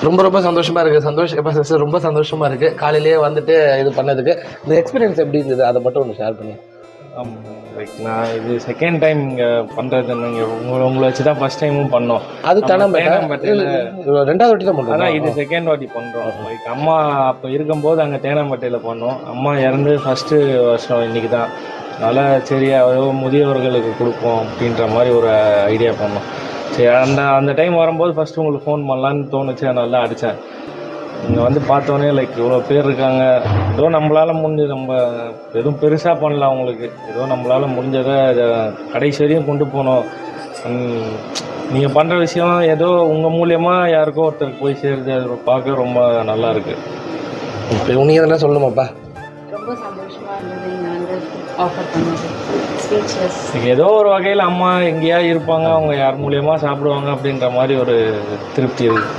ரொம்ப ரொம்ப சந்தோஷமாக இருக்குது. எப்போ சிஸ்டர் ரொம்ப சந்தோஷமாக இருக்குது காலையிலேயே வந்துட்டு இது பண்ணதுக்கு. இந்த எக்ஸ்பீரியன்ஸ் எப்படி இருந்தது அதை மட்டும் ஒன்று ஷேர் பண்ணி. லைக் நான் இது செகண்ட் டைம் இங்கே பண்ணுறது. நீங்கள் உங்களை வச்சு தான் ஃபஸ்ட் டைமும் பண்ணோம். அது தானே தேனாம்பேட்டையில் 2வது வாட்டி தான் பண்ணுறோம். அதான் இது செகண்ட் வாட்டி பண்ணுறோம். லைக் அம்மா அப்போ இருக்கும்போது அங்கே தேனாம்பேட்டையில் பண்ணோம். அம்மா இறந்து ஃபஸ்ட்டு வருஷம் இன்றைக்கி தான். அதனால் சரி முதியவர்களுக்கு கொடுப்போம் அப்படின்ற மாதிரி ஒரு ஐடியா பண்ணோம். சரி அந்த டைம் வரும்போது ஃபஸ்ட்டு உங்களுக்கு ஃபோன் பண்ணலான்னு தோணுச்சு. அதனால தான் அடித்தேன். இங்கே வந்து பார்த்தோன்னே லைக் இவ்வளோ பேர் இருக்காங்க. ஏதோ நம்மளால் முடிஞ்சது, நம்ம எதுவும் பெருசாக பண்ணல அவங்களுக்கு, ஏதோ நம்மளால் முடிஞ்சதை கடைசி வரையும் கொண்டு போனோம். நீங்கள் பண்ணுற விஷயம் ஏதோ உங்கள் மூலியமாக யாருக்கோ ஒருத்தருக்கு போய் சேருது. அது பார்க்க ரொம்ப நல்லா இருக்குது. இப்போ நீங்கள் எதனா சொல்லணுமாப்பா? ரொம்ப சந்தோஷமாக இருந்தது இங்கே வந்து ஆஃபர் பண்ணது. ஸ்பீச்லெஸ். ஏதோ ஒரு வகையில் அம்மா எங்கேயா இருப்பாங்க, அவங்க யார் மூலியமாக சாப்பிடுவாங்க அப்படின்ற மாதிரி ஒரு திருப்தி இருக்குது.